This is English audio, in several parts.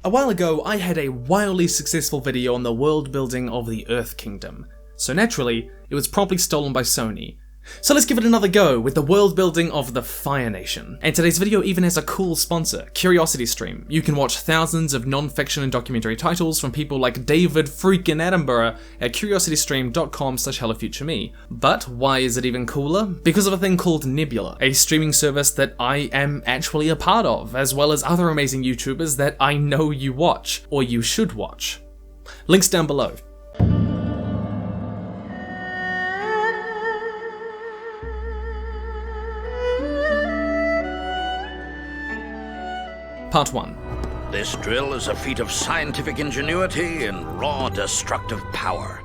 A while ago, I had a wildly successful video on the world building of the Earth Kingdom, so naturally, it was promptly stolen by Sony. So let's give it another go with the world building of the Fire Nation. And today's video even has a cool sponsor, CuriosityStream. You can watch thousands of non-fiction and documentary titles from people like David freaking Attenborough at curiositystream.com/HelloFutureMe. But why is it even cooler? Because of a thing called Nebula, a streaming service that I am actually a part of, as well as other amazing YouTubers that I know you watch, or you should watch. Links down below. Part 1. This drill is a feat of scientific ingenuity and raw destructive power.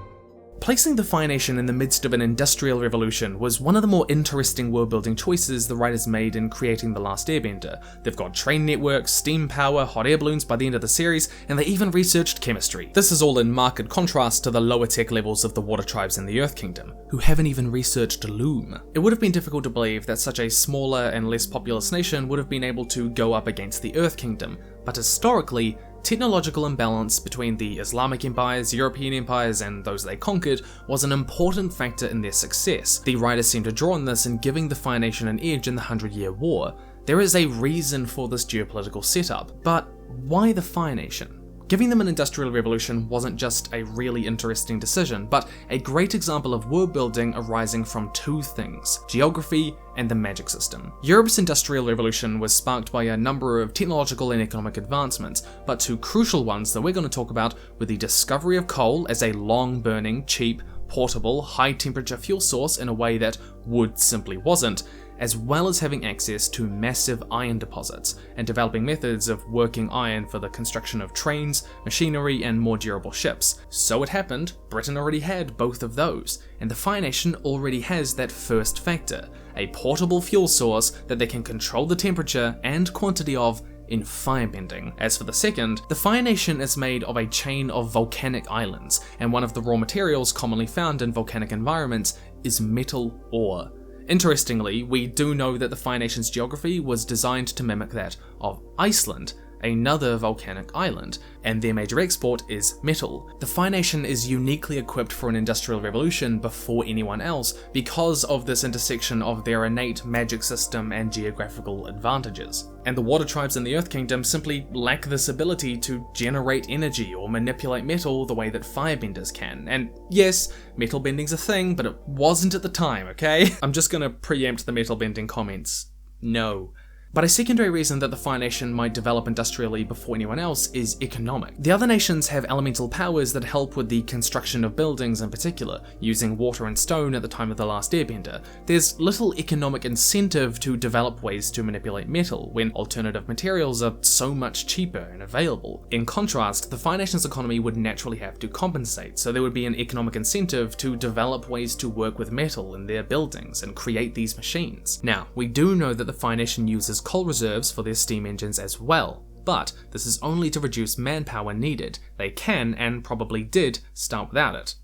Placing the Fire Nation in the midst of an industrial revolution was one of the more interesting world-building choices the writers made in creating The Last Airbender. They've got train networks, steam power, hot air balloons by the end of the series, and they even researched chemistry. This is all in marked contrast to the lower tech levels of the water tribes in the Earth Kingdom, who haven't even researched loom. It would have been difficult to believe that such a smaller and less populous nation would have been able to go up against the Earth Kingdom, but historically, technological imbalance between the Islamic empires, European empires, and those they conquered was an important factor in their success. The writers seem to draw on this in giving the Fire Nation an edge in the 100-Year War. There is a reason for this geopolitical setup, but why the Fire Nation? Giving them an industrial revolution wasn't just a really interesting decision, but a great example of world building arising from two things: geography and the magic system. Europe's industrial revolution was sparked by a number of technological and economic advancements, but two crucial ones that we're going to talk about were the discovery of coal as a long-burning, cheap, portable, high-temperature fuel source in a way that wood simply wasn't, as well as having access to massive iron deposits and developing methods of working iron for the construction of trains, machinery, and more durable ships. So it happened, Britain already had both of those, and the Fire Nation already has that first factor, a portable fuel source that they can control the temperature and quantity of in firebending. As for the second, the Fire Nation is made of a chain of volcanic islands, and one of the raw materials commonly found in volcanic environments is metal ore. Interestingly, we do know that the Fire Nation's geography was designed to mimic that of Iceland, another volcanic island, and their major export is metal. The Fire Nation is uniquely equipped for an industrial revolution before anyone else because of this intersection of their innate magic system and geographical advantages. And the water tribes in the Earth Kingdom simply lack this ability to generate energy or manipulate metal the way that firebenders can. And yes, metal bending's a thing, but it wasn't at the time, okay? I'm just gonna preempt the metal bending comments. No. But a secondary reason that the Fire Nation might develop industrially before anyone else is economic. The other nations have elemental powers that help with the construction of buildings in particular, using water and stone at the time of The Last Airbender. There's little economic incentive to develop ways to manipulate metal when alternative materials are so much cheaper and available. In contrast, the Fire Nation's economy would naturally have to compensate, so there would be an economic incentive to develop ways to work with metal in their buildings and create these machines. Now, we do know that the Fire Nation uses coal reserves for their steam engines as well, but this is only to reduce manpower needed. They can, and probably did, start without it.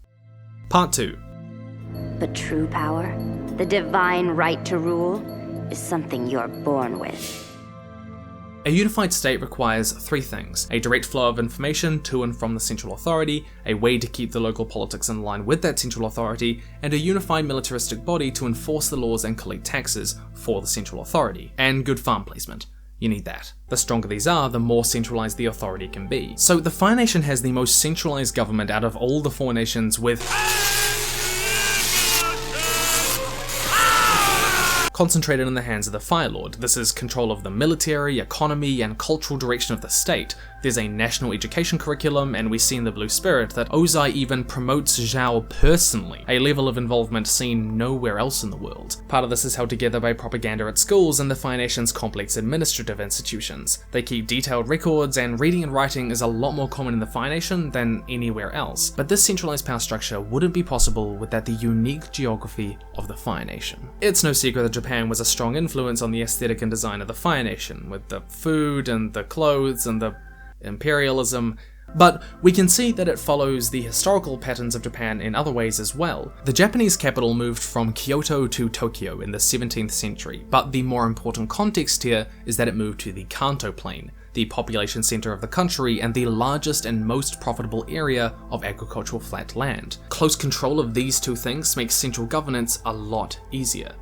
Part 2. The true power, the divine right to rule, is something you're born with. A unified state requires three things: a direct flow of information to and from the central authority, a way to keep the local politics in line with that central authority, and a unified militaristic body to enforce the laws and collect taxes for the central authority. And good farm placement. You need that. The stronger these are, the more centralized the authority can be. So the Fire Nation has the most centralized government out of all the four nations, with concentrated in the hands of the Fire Lord. This is control of the military, economy, and cultural direction of the state. There's a national education curriculum, and we see in the Blue Spirit that Ozai even promotes Zhao personally, a level of involvement seen nowhere else in the world. Part of this is held together by propaganda at schools and the Fire Nation's complex administrative institutions. They keep detailed records, and reading and writing is a lot more common in the Fire Nation than anywhere else. But this centralized power structure wouldn't be possible without the unique geography of the Fire Nation. It's no secret that Japan was a strong influence on the aesthetic and design of the Fire Nation, with the food and the clothes and the imperialism, but we can see that it follows the historical patterns of Japan in other ways as well. The Japanese capital moved from Kyoto to Tokyo in the 17th century, but the more important context here is that it moved to the Kanto Plain. the population centre of the country, and the largest and most profitable area of agricultural flat land. Close control of these two things makes central governance a lot easier.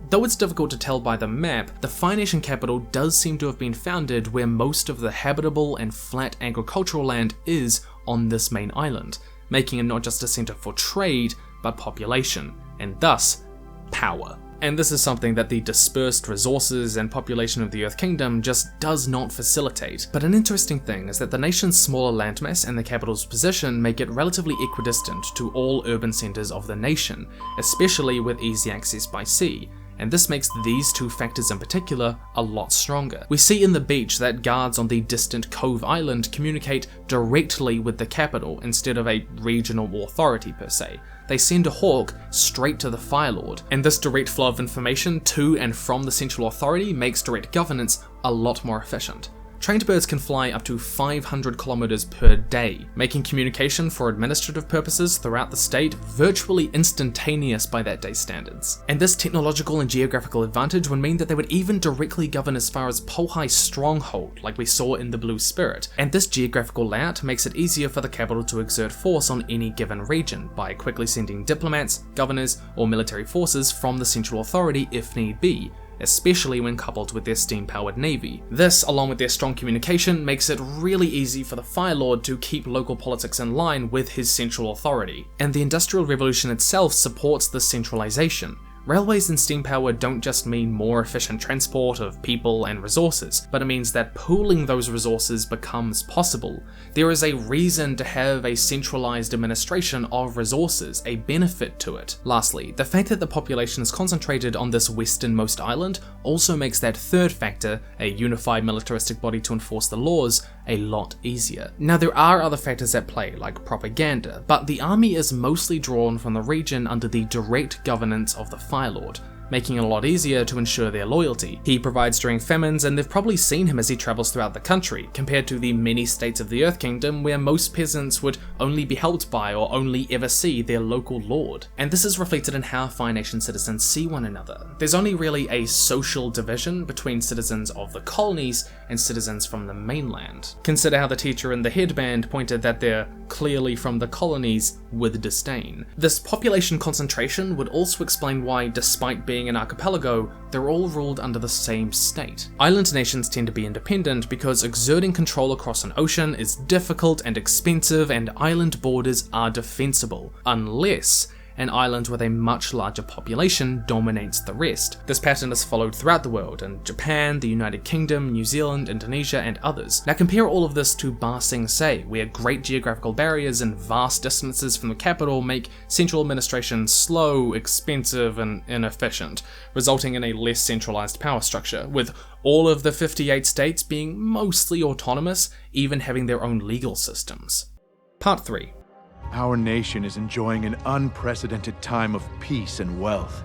Though it's difficult to tell by the map, the Fire Nation capital does seem to have been founded where most of the habitable and flat agricultural land is on this main island, making it not just a centre for trade, but population, and thus, power. And this is something that the dispersed resources and population of the Earth Kingdom just does not facilitate. But an interesting thing is that the nation's smaller landmass and the capital's position make it relatively equidistant to all urban centres of the nation, especially with easy access by sea. And this makes these two factors in particular a lot stronger. We see in the beach that guards on the distant Cove Island communicate directly with the capital instead of a regional authority per se. They send a hawk straight to the Fire Lord, and this direct flow of information to and from the central authority makes direct governance a lot more efficient. Trained birds can fly up to 500 kilometers per day, making communication for administrative purposes throughout the state virtually instantaneous by that day's standards. And this technological and geographical advantage would mean that they would even directly govern as far as Pohai's stronghold, like we saw in the Blue Spirit. And this geographical layout makes it easier for the capital to exert force on any given region by quickly sending diplomats, governors, or military forces from the central authority if need be, especially when coupled with their steam-powered navy. This, along with their strong communication, makes it really easy for the Fire Lord to keep local politics in line with his central authority. And the Industrial Revolution itself supports this centralization. Railways and steam power don't just mean more efficient transport of people and resources, but it means that pooling those resources becomes possible. There is a reason to have a centralized administration of resources, a benefit to it. Lastly, the fact that the population is concentrated on this westernmost island also makes that third factor, a unified militaristic body to enforce the laws, a lot easier. Now there are other factors at play, like propaganda, but the army is mostly drawn from the region under the direct governance of the Fire Lord, making it a lot easier to ensure their loyalty. He provides during famines, and they've probably seen him as he travels throughout the country, compared to the many states of the Earth Kingdom where most peasants would only be helped by or only ever see their local lord. And this is reflected in how Fire Nation citizens see one another. There's only really a social division between citizens of the colonies and citizens from the mainland. Consider how the teacher in the headband pointed that they're clearly from the colonies with disdain. This population concentration would also explain why, despite being an archipelago, they're all ruled under the same state. Island nations tend to be independent because exerting control across an ocean is difficult and expensive, and island borders are defensible, unless an island with a much larger population dominates the rest. This pattern is followed throughout the world, in Japan, the United Kingdom, New Zealand, Indonesia, and others. Now compare all of this to Ba Sing Se, where great geographical barriers and vast distances from the capital make central administration slow, expensive, and inefficient, resulting in a less centralized power structure, with all of the 58 states being mostly autonomous, even having their own legal systems. Part 3. Our nation is enjoying an unprecedented time of peace and wealth.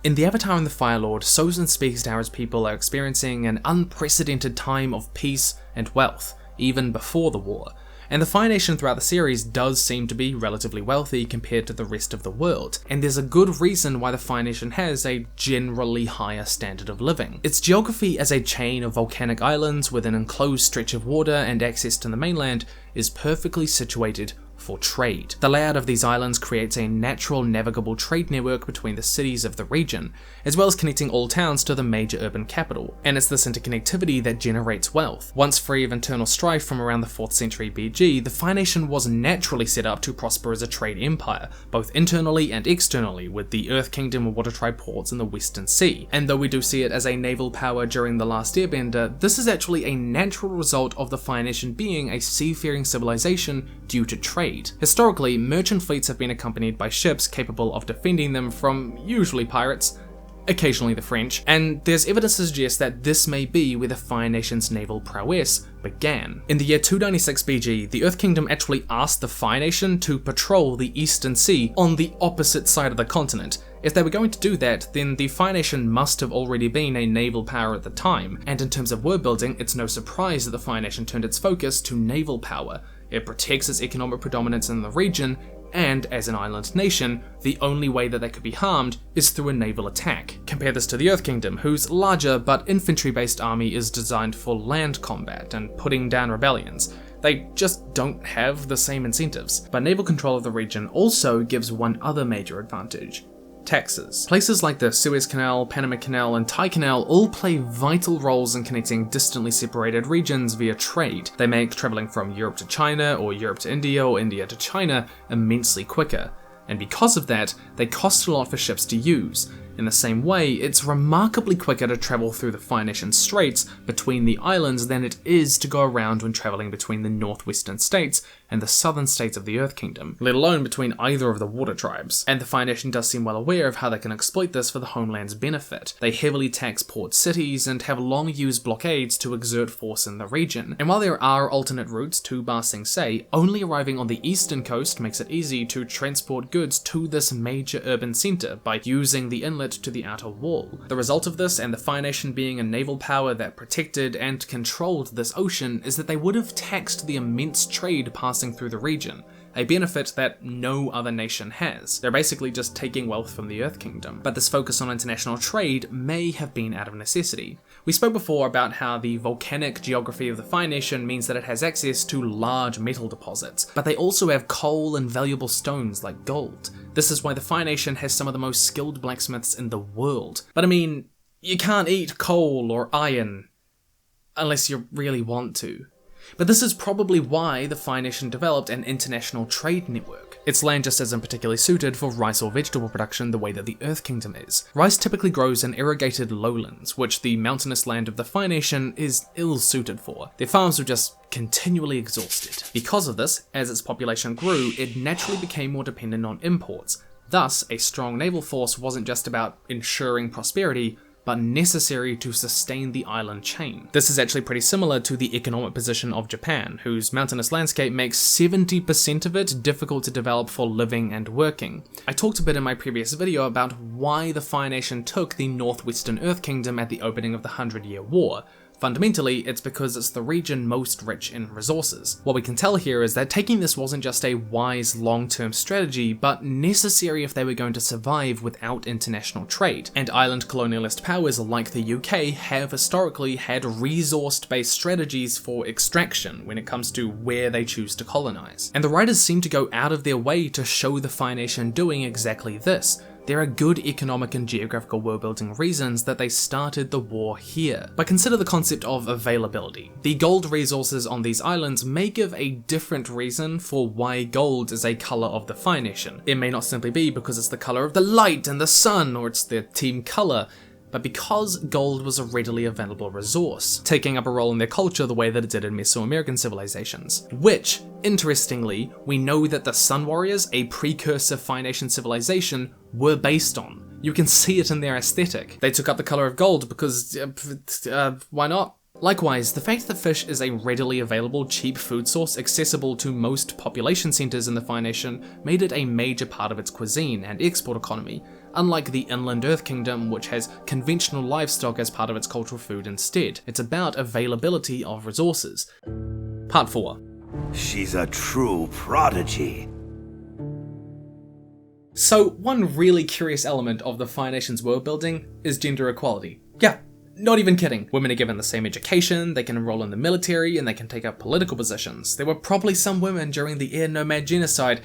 In The Avatar and the Fire Lord, Sozin speaks to how his people are experiencing an unprecedented time of peace and wealth, even before the war. And the Fire Nation throughout the series does seem to be relatively wealthy compared to the rest of the world, and there's a good reason why the Fire Nation has a generally higher standard of living. Its geography as a chain of volcanic islands with an enclosed stretch of water and access to the mainland is perfectly situated for trade. The layout of these islands creates a natural navigable trade network between the cities of the region, as well as connecting all towns to the major urban capital, and it's this interconnectivity that generates wealth. Once free of internal strife from around the 4th century BG, the Fire Nation was naturally set up to prosper as a trade empire, both internally and externally, with the Earth Kingdom and Water Tribe ports in the Western Sea. And though we do see it as a naval power during The Last Airbender, this is actually a natural result of the Fire Nation being a seafaring civilization due to trade. Historically, merchant fleets have been accompanied by ships capable of defending them from usually pirates, occasionally the French, and there's evidence to suggest that this may be where the Fire Nation's naval prowess began. In the year 296 BG, the Earth Kingdom actually asked the Fire Nation to patrol the Eastern Sea on the opposite side of the continent. If they were going to do that, then the Fire Nation must have already been a naval power at the time, and in terms of world building, it's no surprise that the Fire Nation turned its focus to naval power. It protects its economic predominance in the region, and as an island nation, the only way that they could be harmed is through a naval attack. Compare this to the Earth Kingdom, whose larger but infantry-based army is designed for land combat and putting down rebellions. They just don't have the same incentives. But naval control of the region also gives one other major advantage: taxes. Places like the Suez Canal, Panama Canal, and Thai Canal all play vital roles in connecting distantly separated regions via trade. They make travelling from Europe to China, or Europe to India, or India to China immensely quicker. And because of that, they cost a lot for ships to use. In the same way, it's remarkably quicker to travel through the Phoenician Straits between the islands than it is to go around when travelling between the northwestern states and the southern states of the Earth Kingdom, let alone between either of the water tribes. And the Phoenician does seem well aware of how they can exploit this for the homeland's benefit. They heavily tax port cities and have long used blockades to exert force in the region. And while there are alternate routes to Ba Sing Se, only arriving on the eastern coast makes it easy to transport goods to this major urban centre by using the inlet to the outer wall. The result of this, and the Phoenician being a naval power that protected and controlled this ocean, is that they would have taxed the immense trade passing through the region, a benefit that no other nation has. They're basically just taking wealth from the Earth Kingdom. But this focus on international trade may have been out of necessity. We spoke before about how the volcanic geography of the Phoenician means that it has access to large metal deposits, but they also have coal and valuable stones like gold. This is why the Phoenician has some of the most skilled blacksmiths in the world. But I mean, you can't eat coal or iron unless you really want to. But this is probably why the Phoenician developed an international trade network. Its land just isn't particularly suited for rice or vegetable production the way that the Earth Kingdom is. Rice typically grows in irrigated lowlands, which the mountainous land of the Phoenician is ill-suited for. Their farms were just continually exhausted. Because of this, as its population grew, it naturally became more dependent on imports. Thus, a strong naval force wasn't just about ensuring prosperity, but necessary to sustain the island chain. This is actually pretty similar to the economic position of Japan, whose mountainous landscape makes 70% of it difficult to develop for living and working. I talked a bit in my previous video about why the Phoenician took the northwestern Earth Kingdom at the opening of the 100-Year War. Fundamentally, it's because it's the region most rich in resources. What we can tell here is that taking this wasn't just a wise long-term strategy, but necessary if they were going to survive without international trade. And island colonialist powers like the UK have historically had resource-based strategies for extraction when it comes to where they choose to colonize. And the writers seem to go out of their way to show the Phoenician doing exactly this. There are good economic and geographical world-building reasons that they started the war here. But consider the concept of availability. The gold resources on these islands may give a different reason for why gold is a colour of the Phoenician. It may not simply be because it's the colour of the light and the sun, or it's their team colour, but because gold was a readily available resource, taking up a role in their culture the way that it did in Mesoamerican civilizations. Which, interestingly, we know that the Sun Warriors, a precursor Phoenician civilization, were based on. You can see it in their aesthetic. They took up the colour of gold because, why not? Likewise, the fact that fish is a readily available, cheap food source accessible to most population centres in the Phoenician made it a major part of its cuisine and export economy, unlike the inland Earth Kingdom, which has conventional livestock as part of its cultural food instead. It's about availability of resources. Part 4. She's a true prodigy. So, one really curious element of the Phoenicians' world building is gender equality. Yeah, not even kidding. Women are given the same education, they can enroll in the military, and they can take up political positions. There were probably some women during the air nomad genocide.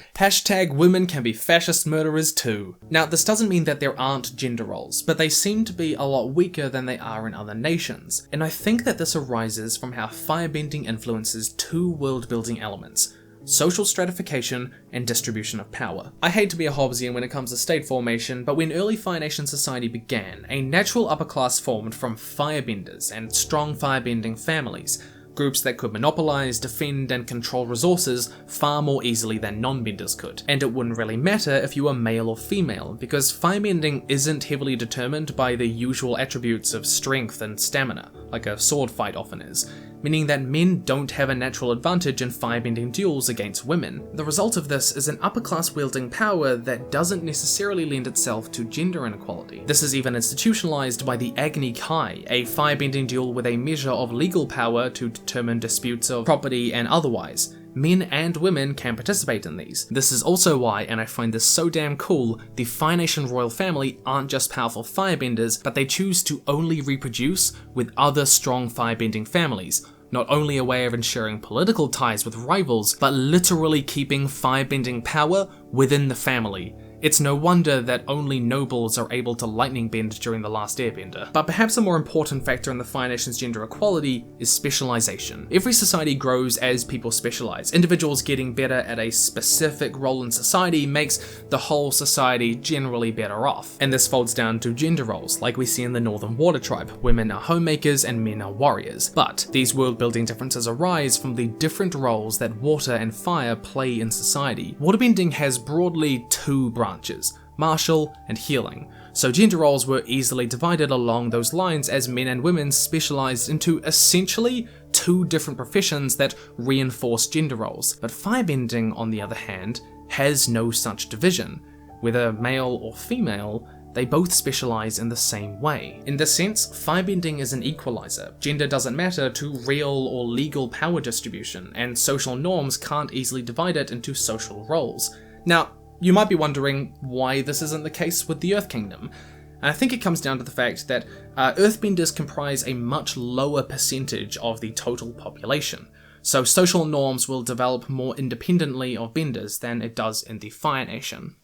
#women can be fascist murderers too. Now, this doesn't mean that there aren't gender roles, but they seem to be a lot weaker than they are in other nations. And I think that this arises from how firebending influences two world-building elements: social stratification and distribution of power. I hate to be a Hobbesian when it comes to state formation, but when early Phoenician society began, a natural upper class formed from firebenders and strong firebending families, groups that could monopolize, defend, and control resources far more easily than non-benders could. And it wouldn't really matter if you were male or female, because firebending isn't heavily determined by the usual attributes of strength and stamina, like a sword fight often is, meaning that men don't have a natural advantage in firebending duels against women. The result of this is an upper-class wielding power that doesn't necessarily lend itself to gender inequality. This is even institutionalized by the Agni Kai, a firebending duel with a measure of legal power to determine disputes of property and otherwise, men and women can participate in these. This is also why, and I find this so damn cool, the Fire Nation royal family aren't just powerful firebenders, but they choose to only reproduce with other strong firebending families, not only a way of ensuring political ties with rivals, but literally keeping firebending power within the family. It's no wonder that only nobles are able to lightning bend during the last Airbender. But perhaps a more important factor in the Fire Nation's gender equality is specialization. Every society grows as people specialize. Individuals getting better at a specific role in society makes the whole society generally better off. And this folds down to gender roles, like we see in the Northern Water Tribe. Women are homemakers and men are warriors. But these world-building differences arise from the different roles that water and fire play in society. Waterbending has broadly two branches: martial and healing, so gender roles were easily divided along those lines as men and women specialized into essentially two different professions that reinforce gender roles. But firebending, on the other hand, has no such division. Whether male or female, they both specialize in the same way. In this sense, firebending is an equalizer. Gender doesn't matter to real or legal power distribution, and social norms can't easily divide it into social roles. Now, you might be wondering why this isn't the case with the Earth Kingdom. And I think it comes down to the fact that Earthbenders comprise a much lower percentage of the total population, so social norms will develop more independently of benders than it does in the Fire Nation.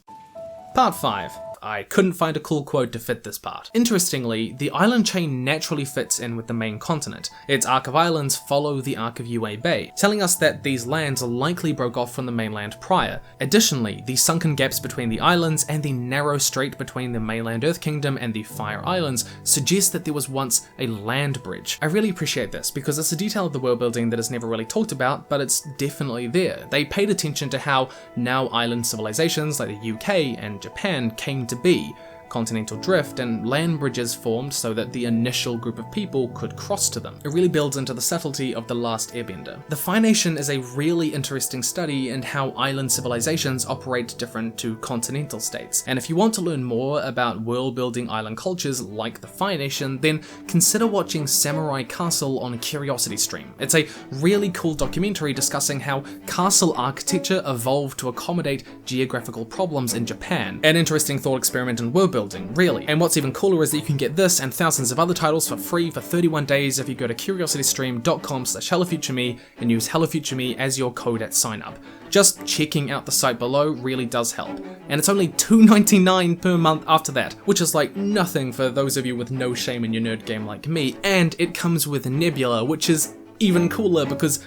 Part 5. I couldn't find a cool quote to fit this part. Interestingly, the island chain naturally fits in with the main continent. Its arc of islands follow the arc of Yue Bay, telling us that these lands likely broke off from the mainland prior. Additionally, the sunken gaps between the islands and the narrow strait between the mainland Earth Kingdom and the Fire Islands suggest that there was once a land bridge. I really appreciate this because it's a detail of the world building that is never really talked about, but it's definitely there. They paid attention to how now island civilizations like the UK and Japan came to be. Continental drift and land bridges formed so that the initial group of people could cross to them. It really builds into the subtlety of the last Airbender. The Fire Nation is a really interesting study in how island civilizations operate different to continental states. And if you want to learn more about world-building island cultures like the Fire Nation, then consider watching Samurai Castle on Curiosity Stream. It's a really cool documentary discussing how castle architecture evolved to accommodate geographical problems in Japan. An interesting thought experiment in world building, really. And what's even cooler is that you can get this and thousands of other titles for free for 31 days if you go to curiositystream.com/HelloFutureMe and use HelloFutureMe as your code at sign up. Just checking out the site below really does help. And it's only $2.99 per month after that, which is like nothing for those of you with no shame in your nerd game like me. And it comes with Nebula, which is even cooler because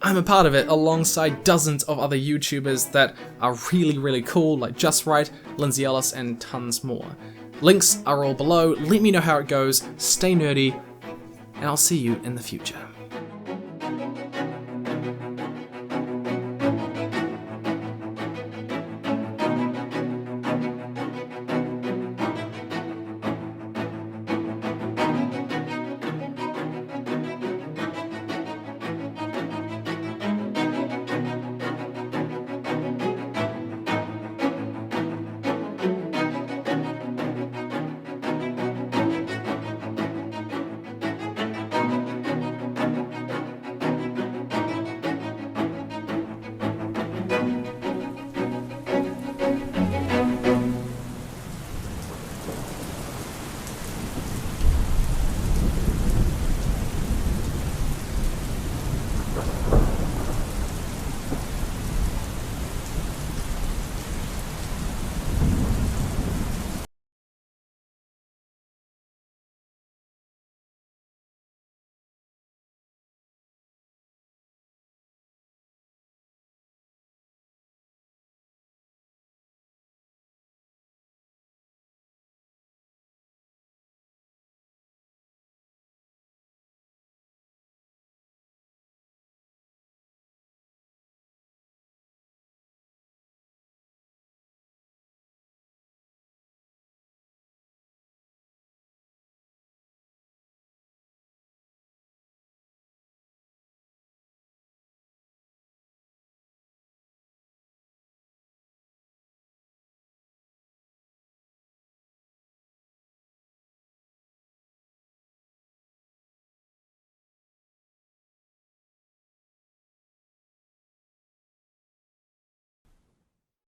I'm a part of it alongside dozens of other YouTubers that are really cool, like Just Right, Lindsay Ellis, and tons more. Links are all below. Let me know how it goes, stay nerdy, and I'll see you in the future.